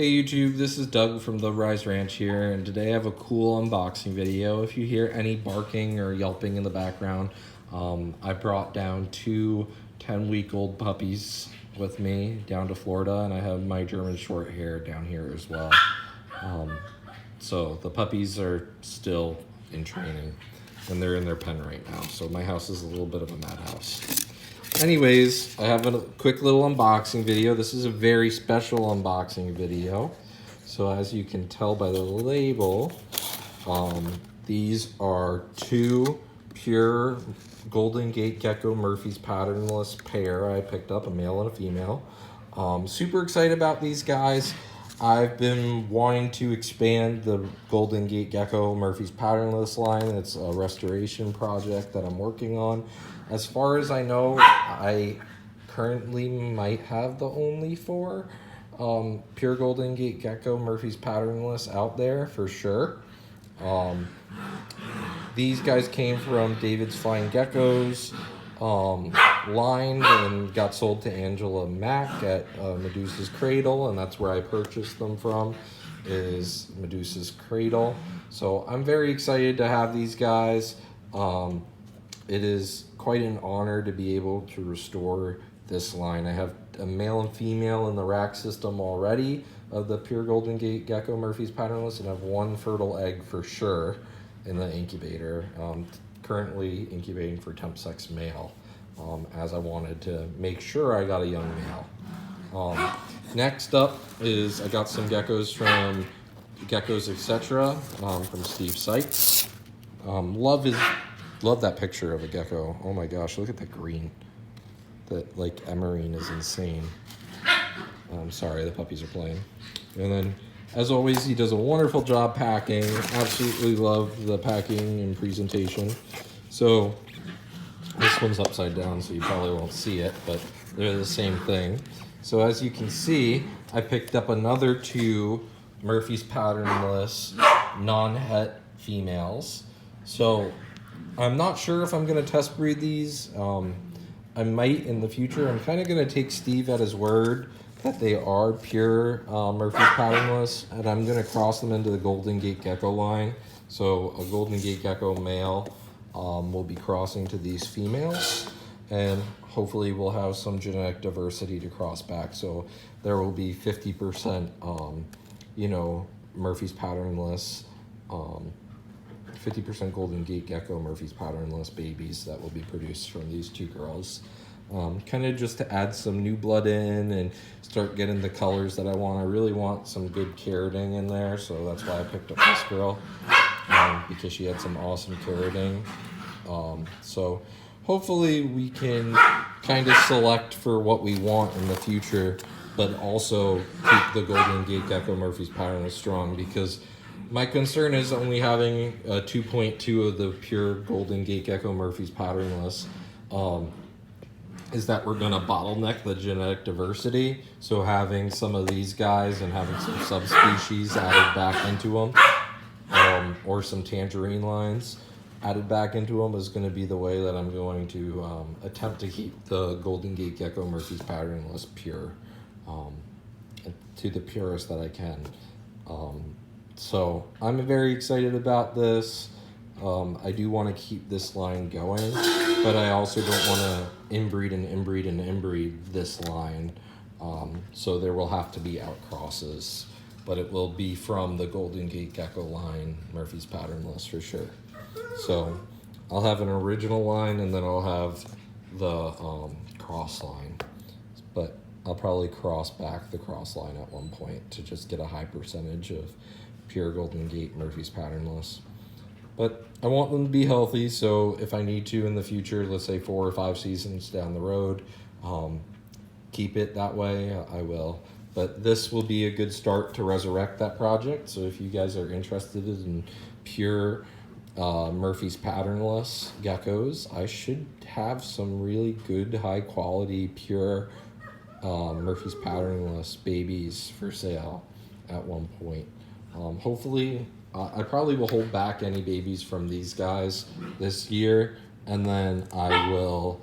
Hey YouTube, this is Doug from the Rise Ranch here, and today I have a cool unboxing video. If you hear any barking or yelping in the background, I brought down two 10-week-old puppies with me down to Florida, and I have my German short hair down here as well. So the puppies are still in training, and they're in their pen right now, so my house is a little bit of a madhouse. Anyways, I have a quick little unboxing video. This is a very special unboxing video. So as you can tell by the label, these are two pure Golden Gate Gecko Murphy's patternless pair. I picked up a male and a female. Super excited about these guys. I've been wanting to expand the Golden Gate Gecko Murphy's patternless line. It's a restoration project that I'm working on. As far as I know, I currently might have the only four pure Golden Gate Gecko Murphy's patternless out there for sure. These guys came from David's Flying Geckos line and got sold to Angela Mack at Medusa's Cradle, and that's where I purchased them from, is Medusa's Cradle. So I'm very excited to have these guys. It is quite an honor to be able to restore this line. I have a male and female in the rack system already of the pure Golden Gate Gecko Murphy's patternless, and I have one fertile egg for sure in the incubator. Currently incubating for temp sex male, as I wanted to make sure I got a young male. Next up is I got some geckos from Geckos Etc. From Steve Sykes. Love that picture of a gecko. Oh my gosh, look at that green. That like emerine is insane. Sorry, the puppies are playing. And then, as always, he does a wonderful job packing. Absolutely love the packing and presentation. So this one's upside down, so you probably won't see it, but they're the same thing. So as you can see, I picked up another two Murphy's patternless non-het females. So I'm not sure if I'm going to test breed these. I might in the future. I'm kind of going to take Steve at his word that they are pure Murphy's patternless, and I'm going to cross them into the Golden Gate Gecko line. So a Golden Gate Gecko male will be crossing to these females, and hopefully we'll have some genetic diversity to cross back. So there will be 50%, Murphy's patternless, 50% Golden Gate Gecko Murphy's patternless babies that will be produced from these two girls. Kind of just to add some new blood in and start getting the colors that I want. I really want some good carroting in there, so that's why I picked up this girl, because she had some awesome carroting. So hopefully we can kind of select for what we want in the future, but also keep the Golden Gate Gecko Murphy's patternless strong, because my concern is only having 2.2 of the pure Golden Gate Gecko Murphy's patternless, is that we're going to bottleneck the genetic diversity. So having some of these guys and having some subspecies added back into them, or some tangerine lines added back into them, is going to be the way that I'm going to attempt to keep the Golden Gate Gecko Murphy's patternless pure, to the purest that I can. So I'm very excited about this. I do want to keep this line going, but I also don't want to inbreed and inbreed and inbreed this line. So there will have to be outcrosses, but it will be from the Golden Gate Gecko line, Murphy's patternless for sure. So I'll have an original line, and then I'll have the cross line, but I'll probably cross back the cross line at one point to just get a high percentage of pure Golden Gate Murphy's patternless. But I want them to be healthy, so if I need to in the future, let's say 4 or 5 seasons down the road, keep it that way, I will. But this will be a good start to resurrect that project. So if you guys are interested in pure Murphy's patternless geckos, I should have some really good, high quality, pure Murphy's patternless babies for sale at one point. Hopefully, I probably will hold back any babies from these guys this year, and then I will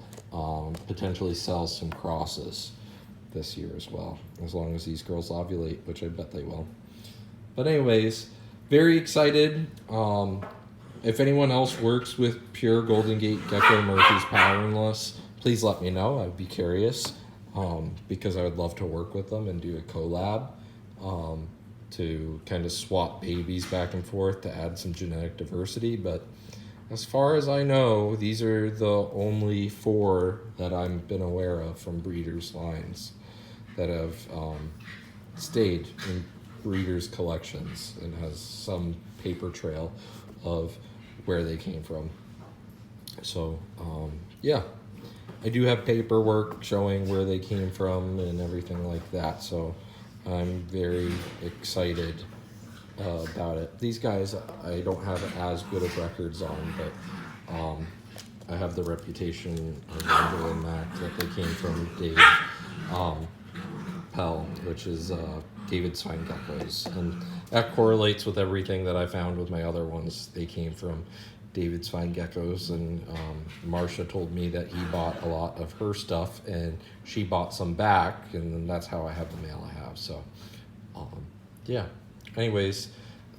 potentially sell some crosses. this year as well, as long as these girls ovulate, which I bet they will. But anyways, very excited. If anyone else works with pure Golden Gate Gecko Murphy's poweringless, please let me know. I'd be curious, because I would love to work with them and do a collab, to kind of swap babies back and forth to add some genetic diversity. But as far as I know, these are the only 4 that I've been aware of from breeders' lines that have stayed in breeders' collections and has some paper trail of where they came from. So yeah, I do have paperwork showing where they came from and everything like that, so I'm very excited about it. These guys I don't have as good of records on, but I have the reputation of Angel and Mac that they came from Dave Pell, which is David's Fine Geckos, and that correlates with everything that I found with my other ones. They came from David's Fine Geckos, and Marcia told me that he bought a lot of her stuff and she bought some back, and then that's how I have the male I have. So yeah, anyways,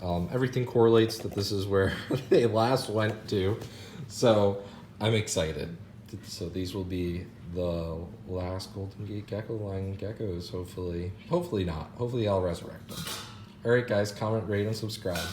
everything correlates that this is where they last went to, so I'm excited. So these will be the last Golden Gate Gecko line geckos, hopefully not. Hopefully I'll resurrect them. Alright guys, comment, rate, and subscribe.